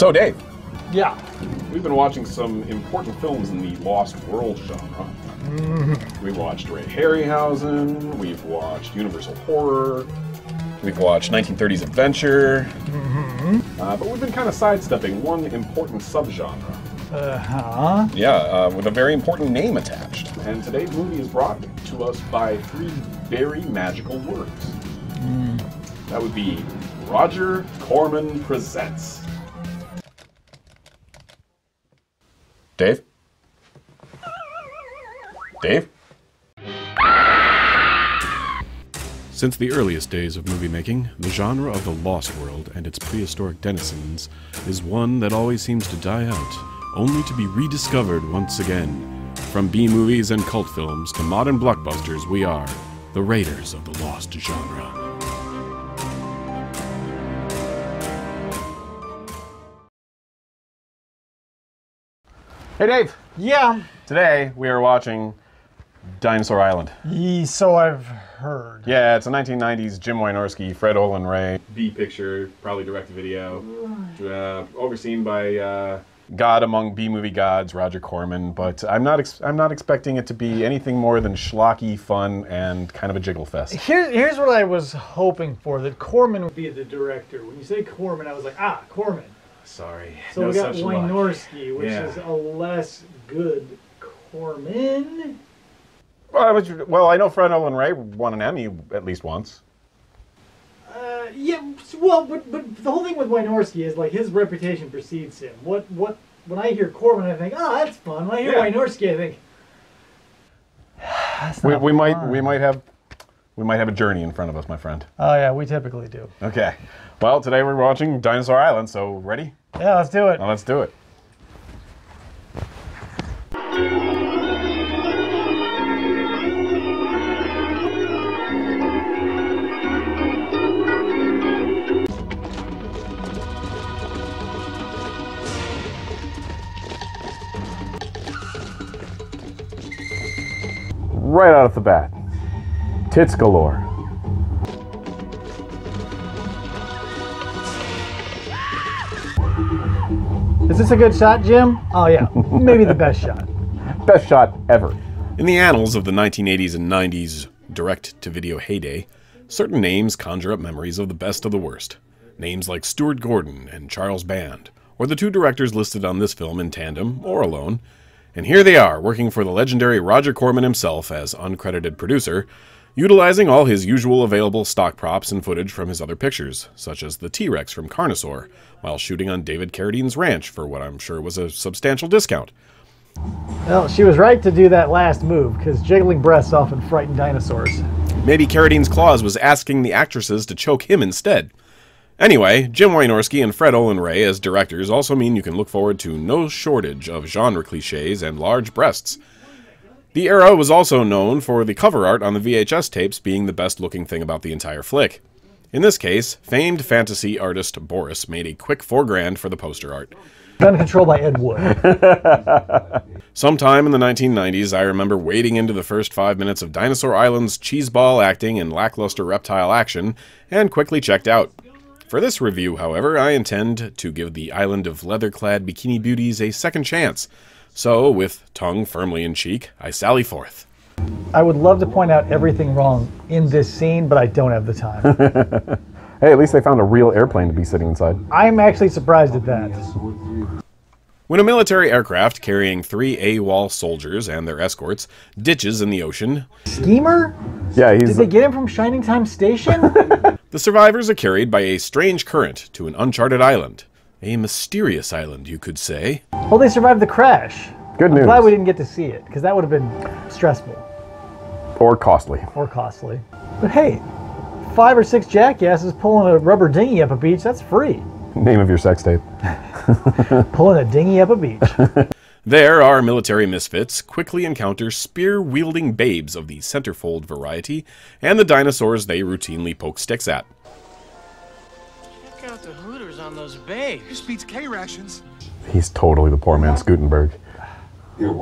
So, Dave. Yeah. We've been watching some important films in the Lost World genre. We've watched Ray Harryhausen, we've watched Universal Horror, we've watched 1930s Adventure, but we've been kind of sidestepping one important subgenre. With a very important name attached. And today's movie is brought to us by three very magical words. That would be Roger Corman Presents. Dave? Dave? Since the earliest days of movie making, the genre of the Lost World and its prehistoric denizens is one that always seems to die out, only to be rediscovered once again. From B-movies and cult films to modern blockbusters, we are the raiders of the Lost genre. Hey Dave! Yeah. Today we are watching Dinosaur Island. So I've heard. Yeah, it's a 1990s Jim Wynorski, Fred Olen Ray B picture, probably direct-to-video, overseen by God among B-movie gods, Roger Corman. But I'm not expecting it to be anything more than schlocky, fun, and kind of a jiggle fest. Here's what I was hoping for: that Corman would be the director. When you say Corman, I was like, Corman. Sorry. So no we got such luck. Wynorski, which is a less good Corman. Well, I know Fred Olen Ray won an Emmy at least once. Well, but the whole thing with Wynorski is like his reputation precedes him. When I hear Corman, I think, that's fun. When I hear Wynorski, I think that's not we fun. might have a journey in front of us, my friend. Oh yeah, we typically do. Okay. Well, today we're watching Dinosaur Island, so ready? Yeah, let's do it. Well, let's do it. Right out of the bat, tits galore. Is this a good shot, Jim? Oh yeah, maybe the best shot. Best shot ever. In the annals of the 1980s and 90s direct-to-video heyday, certain names conjure up memories of the best of the worst. Names like Stuart Gordon and Charles Band, or the two directors listed on this film in tandem or alone. And here they are, working for the legendary Roger Corman himself as uncredited producer, utilizing all his usual available stock props and footage from his other pictures, such as the T-Rex from Carnosaur, while shooting on David Carradine's ranch for what I'm sure was a substantial discount. Well, she was right to do that last move, because jiggling breasts often frighten dinosaurs. Maybe Carradine's clause was asking the actresses to choke him instead. Anyway, Jim Wynorski and Fred Olen Ray as directors also mean you can look forward to no shortage of genre cliches and large breasts. The era was also known for the cover art on the VHS tapes being the best looking thing about the entire flick. In this case, famed fantasy artist Boris made a quick $4,000 for the poster art. Gun control by Ed Wood. Sometime in the 1990s, I remember wading into the first 5 minutes of Dinosaur Island's cheeseball acting and lackluster reptile action, and quickly checked out. For this review, however, I intend to give the island of leather-clad bikini beauties a second chance. So, with tongue firmly in cheek, I sally forth. I would love to point out everything wrong in this scene, but I don't have the time. Hey, at least they found a real airplane to be sitting inside. I'm actually surprised at that. When a military aircraft carrying 3 AWOL soldiers and their escorts ditches in the ocean... Schemer? Yeah, Did they get him from Shining Time Station? The survivors are carried by a strange current to an uncharted island. A mysterious island, you could say. Well, they survived the crash. Good news. I'm glad we didn't get to see it, because that would have been stressful. Or costly. Or costly. But hey, 5 or 6 jackasses pulling a rubber dinghy up a beach, that's free. Name of your sex tape. Pulling a dinghy up a beach. There, our military misfits quickly encounter spear-wielding babes of the centerfold variety and the dinosaurs they routinely poke sticks at. Check out the hooters on those babes. This beats K-rations. He's totally the poor man's Gutenberg.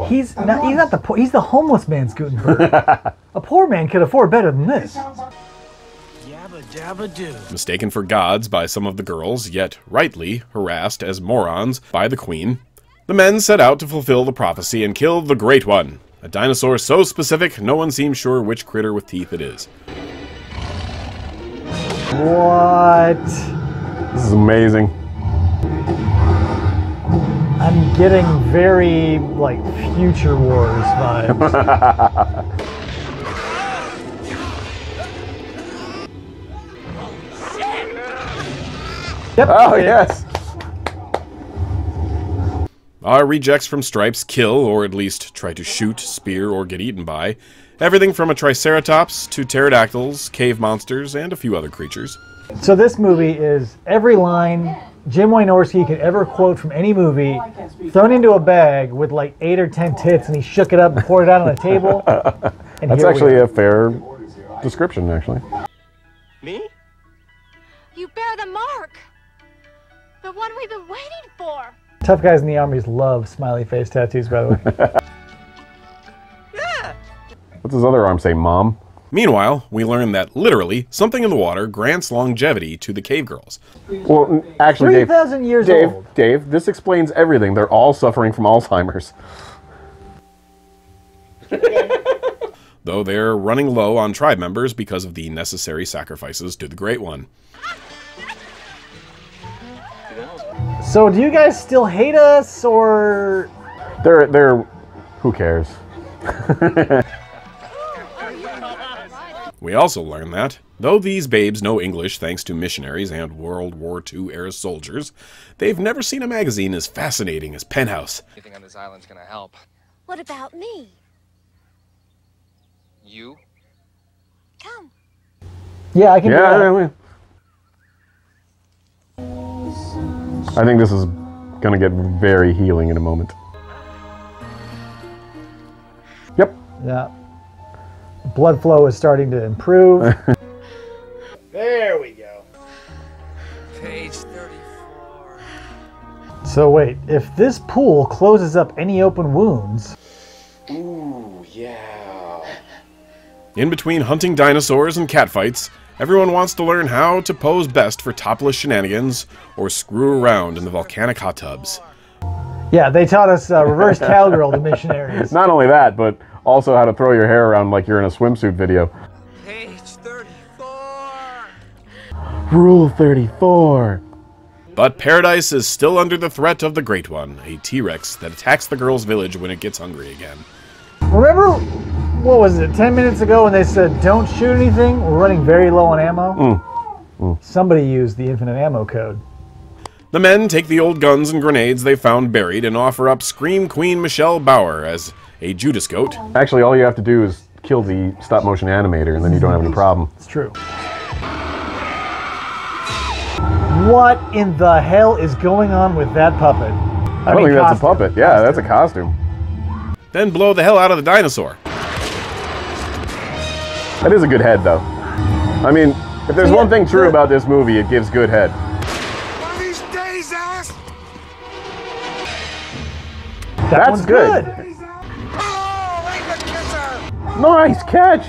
He's not the poor, he's the homeless man's Gutenberg. A poor man could afford better than this. Yeah, but Yabba dabba do. Mistaken for gods by some of the girls, yet rightly harassed as morons by the queen, the men set out to fulfill the prophecy and kill the Great One, a dinosaur so specific no one seems sure which critter with teeth it is. What? This is amazing. I'm getting very, like, Future Wars vibes. Yep. Oh, yes. Our rejects from Stripes kill, or at least try to shoot, spear, or get eaten by, everything from a triceratops to pterodactyls, cave monsters, and a few other creatures. So this movie is every line Jim Wynorski could ever quote from any movie thrown into a bag with like 8 or 10 tits, and he shook it up and poured it out on a table. And That's actually a fair description, actually. Me? You bear the mark. The one we've been waiting for. Tough guys in the armies love smiley face tattoos, by the way. Yeah. What's his other arm say, Mom? Meanwhile, we learn that literally something in the water grants longevity to the cave girls. Well, actually, 3,000 years old. Dave, this explains everything. They're all suffering from Alzheimer's. Though they're running low on tribe members because of the necessary sacrifices to the Great One. So do you guys still hate us, or? They're who cares? We also learn that, though these babes know English thanks to missionaries and World War II-era soldiers, they've never seen a magazine as fascinating as Penthouse. Anything on this island's gonna help. What about me? You? Come. Yeah, I can do that. I think this is gonna get very healing in a moment. Yep. Yeah. Blood flow is starting to improve. There we go. Page 34. So wait, if this pool closes up any open wounds... Ooh, yeah. In between hunting dinosaurs and catfights, everyone wants to learn how to pose best for topless shenanigans or screw around in the volcanic hot tubs. Yeah, they taught us reverse cowgirl, the missionaries. Not only that, but also how to throw your hair around like you're in a swimsuit video. Page 34. Rule 34. But Paradise is still under the threat of the Great One, a T-Rex that attacks the girls' village when it gets hungry again. Remember, what was it, 10 minutes ago when they said, don't shoot anything? We're running very low on ammo. Somebody used the infinite ammo code. The men take the old guns and grenades they found buried and offer up Scream Queen Michelle Bauer as a Judas goat. Actually, all you have to do is kill the stop-motion animator, and then you don't have any problem. It's true. What in the hell is going on with that puppet? I don't think that's a puppet. Yeah, that's a costume. Then blow the hell out of the dinosaur. That is a good head, though. I mean, if there's one thing true about this movie, it gives good head. One of these days, ass. That's good. Oh, like a kisser. Nice catch.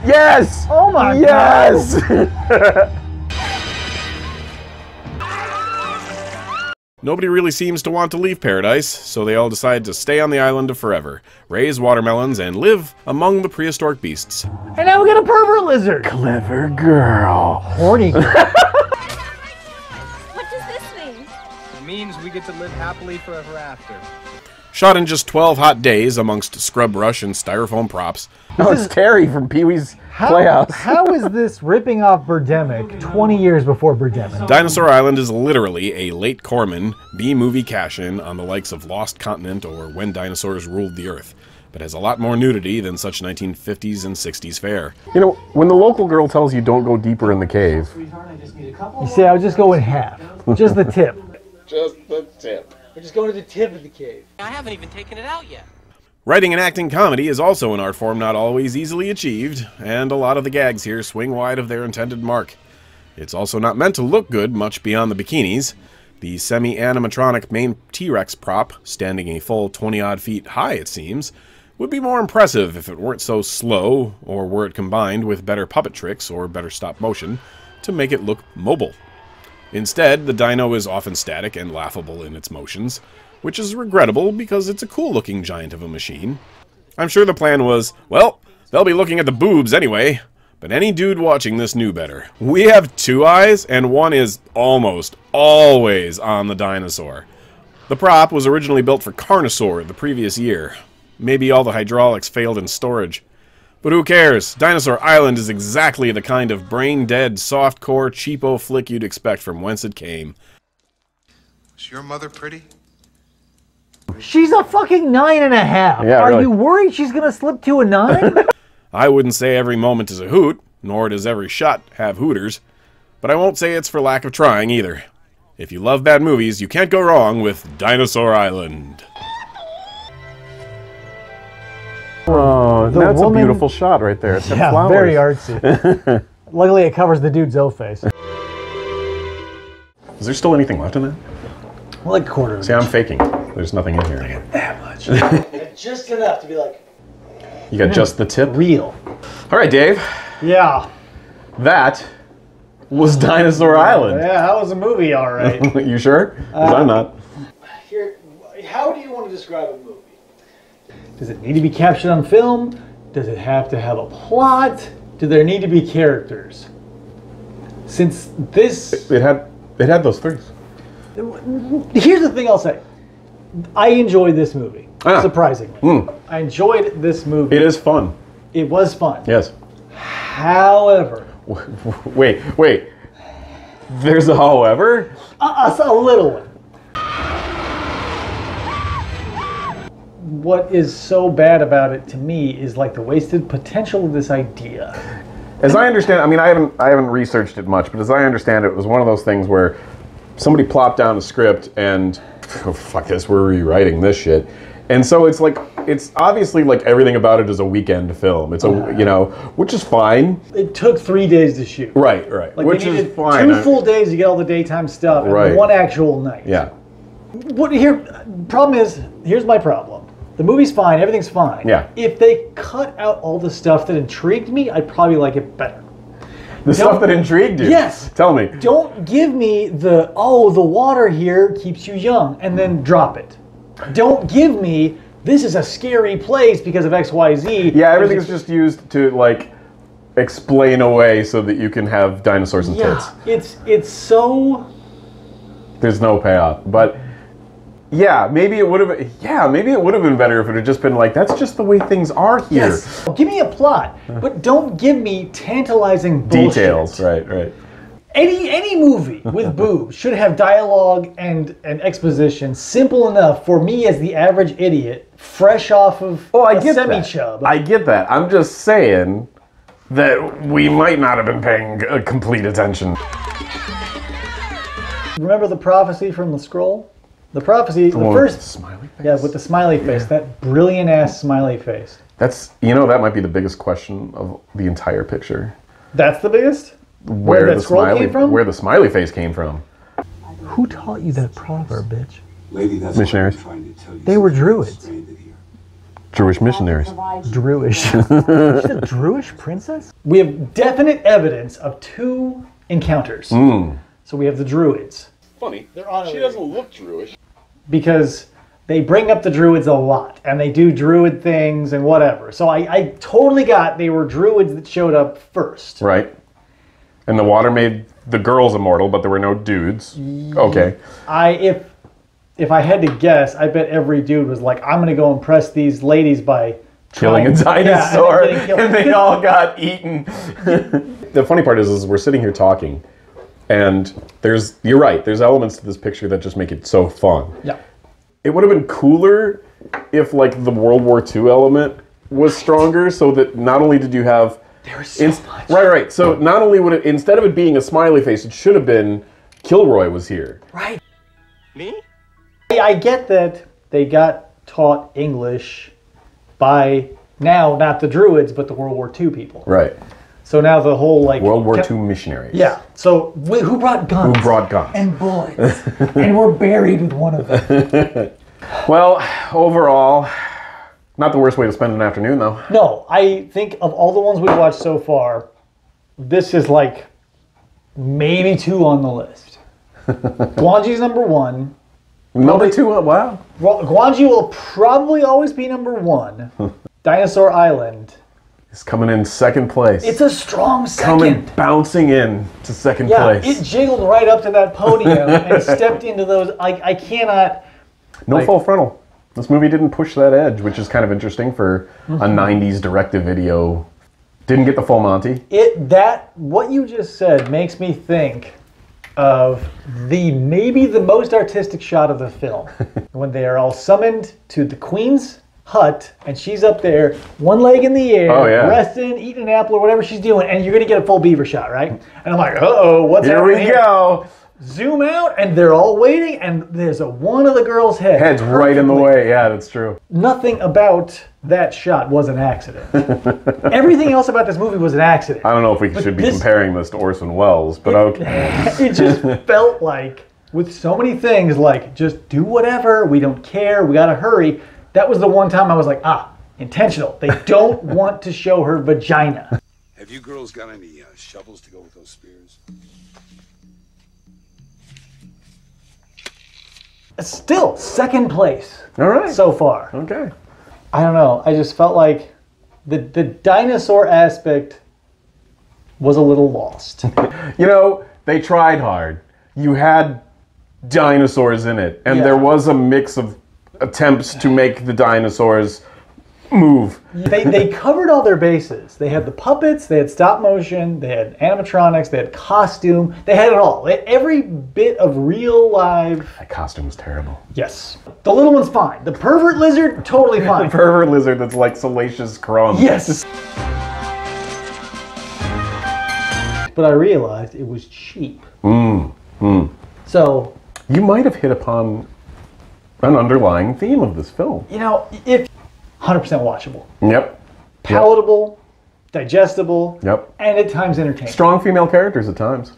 Yes. Oh my yes. Nobody really seems to want to leave Paradise, so they all decide to stay on the island forever, raise watermelons, and live among the prehistoric beasts. And now we got a pervert lizard. Clever girl. Horny girl. What does this mean? It means we get to live happily forever after. Shot in just 12 hot days amongst scrub brush and styrofoam props. No, it's Terry from Pee-wee's Playhouse. How is this ripping off Birdemic 20 years before Birdemic? Dinosaur Island is literally a late Corman B-movie cash-in on the likes of Lost Continent or When Dinosaurs Ruled the Earth, but has a lot more nudity than such 1950s and 60s fare. You know, when the local girl tells you don't go deeper in the cave. You see, I would just go in half. Just the tip. Just the tip. We're just going to the tip of the cave. I haven't even taken it out yet. Writing and acting comedy is also an art form not always easily achieved, and a lot of the gags here swing wide of their intended mark. It's also not meant to look good much beyond the bikinis. The semi-animatronic main T-Rex prop, standing a full 20-odd feet high it seems, would be more impressive if it weren't so slow, or were it combined with better puppet tricks or better stop motion to make it look mobile. Instead, the dino is often static and laughable in its motions, which is regrettable because it's a cool-looking giant of a machine. I'm sure the plan was, well, they'll be looking at the boobs anyway, but any dude watching this knew better. We have 2 eyes, and one is almost always on the dinosaur. The prop was originally built for Carnosaur the previous year. Maybe all the hydraulics failed in storage. But who cares? Dinosaur Island is exactly the kind of brain-dead, soft-core, cheapo flick you'd expect from whence it came. Is your mother pretty? She's a fucking 9.5. Yeah, Are really. you worried she's gonna slip to a 9? I wouldn't say every moment is a hoot, nor does every shot have hooters, but I won't say it's for lack of trying either. If you love bad movies, you can't go wrong with Dinosaur Island. Oh, The that's woman- a beautiful shot right there. It's got Yeah, flowers. very artsy. Luckily, it covers the dude's O face. Is there still anything left in that? Like a quarter of See, I'm faking. There's nothing in here. that much. Just enough to be like You got just the tip? real. All right, Dave. Yeah. That was Dinosaur Island. Yeah, that was a movie, all right. You sure? 'Cause I'm not. Here, how do you want to describe a movie? Does it need to be captured on film? Does it have to have a plot? Do there need to be characters? Since this... It had those things. Here's the thing I'll say. I enjoyed this movie, surprisingly. I enjoyed this movie. It is fun. It was fun. Yes. However... Wait. There's a however? A little one. What is so bad about it to me is like the wasted potential of this idea. As I understand, I mean, I haven't researched it much, but as I understand it, it was one of those things where somebody plopped down a script and, oh, fuck this, we're rewriting this shit. And so it's like, it's obviously like everything about it is a weekend film. It's a, you know, which is fine. It took 3 days to shoot. Right. Like Which they is needed fine. 2 full days to get all the daytime stuff and Right. 1 actual night. Yeah. Problem is, here's my problem. The movie's fine, everything's fine. Yeah. If they cut out all the stuff that intrigued me, I'd probably like it better. The stuff that intrigued you. Yes. Tell me. Don't give me the water here keeps you young, and then drop it. Don't give me, this is a scary place because of XYZ. Yeah, everything's just used to, like, explain away so that you can have dinosaurs and tits. It's so... There's no payoff. But yeah, maybe it would have been better if it had just been like, that's just the way things are here. Yes. Give me a plot, but don't give me tantalizing bullshit. Details, right. Any movie with boobs should have dialogue and exposition simple enough for me as the average idiot, fresh off of a semi-chub. I get that. I'm just saying that we might not have been paying complete attention. Remember the prophecy from the scroll? The prophecy, the first... smiley face? Yeah, with the smiley face, that brilliant-ass smiley face. That's, you know, that might be the biggest question of the entire picture. That's the biggest? Where that scroll came from? Where the smiley face came from. Who taught you that proverb, bitch? Lady, that's Missionaries. what I'm trying to tell you. They were druids. Jewish missionaries. Druish. She's a Druish princess? We have definite evidence of 2 encounters. So we have the druids. Funny. They're honorary. She doesn't look Jewish. Because they bring up the druids a lot, and they do druid things and whatever. So I totally got they were druids that showed up first. Right. And the water made the girls immortal, but there were no dudes. Okay. If I had to guess, I bet every dude was like, I'm gonna go impress these ladies by Killing a dinosaur, and and they all got eaten. The funny part is we're sitting here talking, and you're right, there's elements to this picture that just make it so fun. Yeah. It would have been cooler if, like, the World War II element was stronger, so that not only did you have... There was so much. Right. So not only would it, instead of it being a smiley face, it should have been Kilroy was here. Right. Me? I get that they got taught English by now, not the druids, but the World War II people. Right. So now the whole, like... World War II missionaries. Yeah. So who brought guns? Who brought guns? And bullets. And we're buried with one of them. Well, overall, Not the worst way to spend an afternoon, though. No, I think of all the ones we've watched so far, this is like maybe 2 on the list. Guanji's number 1. Number 2? Wow. Guanji will probably always be number 1. Dinosaur Island. It's coming in second place. It's a strong second. Coming bouncing in to second place. It jiggled right up to that podium and stepped into those. I cannot. No full frontal. This movie didn't push that edge, which is kind of interesting for a 90s direct-to-video. Didn't get the full Monty. What you just said makes me think of maybe the most artistic shot of the film. When they are all summoned to the Queen's hut, and she's up there, one leg in the air, resting, eating an apple or whatever she's doing, and you're going to get a full beaver shot, right? And I'm like, uh-oh, what's happening here? Here we go. Zoom out, and they're all waiting, and there's one of the girls' head's right in the way. Yeah, that's true. Nothing about that shot was an accident. Everything else about this movie was an accident. I don't know if we should be comparing this to Orson Welles, but okay. It just felt like, with so many things, like, just do whatever, we don't care, we gotta hurry. That was the one time I was like, intentional. They don't want to show her vagina. Have you girls got any shovels to go with those spears? Still, second place. All right. So far. Okay. I don't know. I just felt like the dinosaur aspect was a little lost. You know, they tried hard. You had dinosaurs in it, and there was a mix of attempts to make the dinosaurs move. They covered all their bases. They had the puppets, they had stop motion, they had animatronics, they had costume, they had it all. They had every bit of real live. That costume was terrible. Yes. The little one's fine. The pervert lizard, totally fine. The pervert lizard that's like Salacious Crumb. Yes. But I realized it was cheap. So. You might have hit upon an underlying theme of this film. You know, 100% watchable. Yep. Palatable, digestible, yep, and at times entertaining. Strong female characters at times.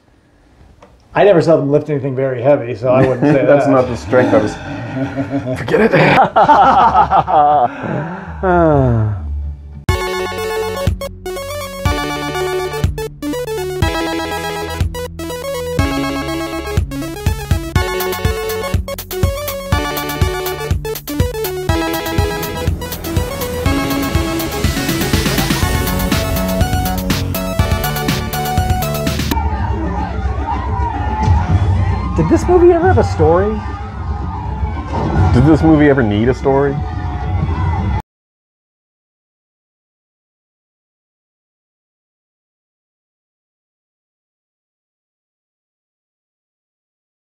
I never saw them lift anything very heavy, so I wouldn't say that. That's not the strength I was... Forget it. Did this movie ever have a story? Did this movie ever need a story?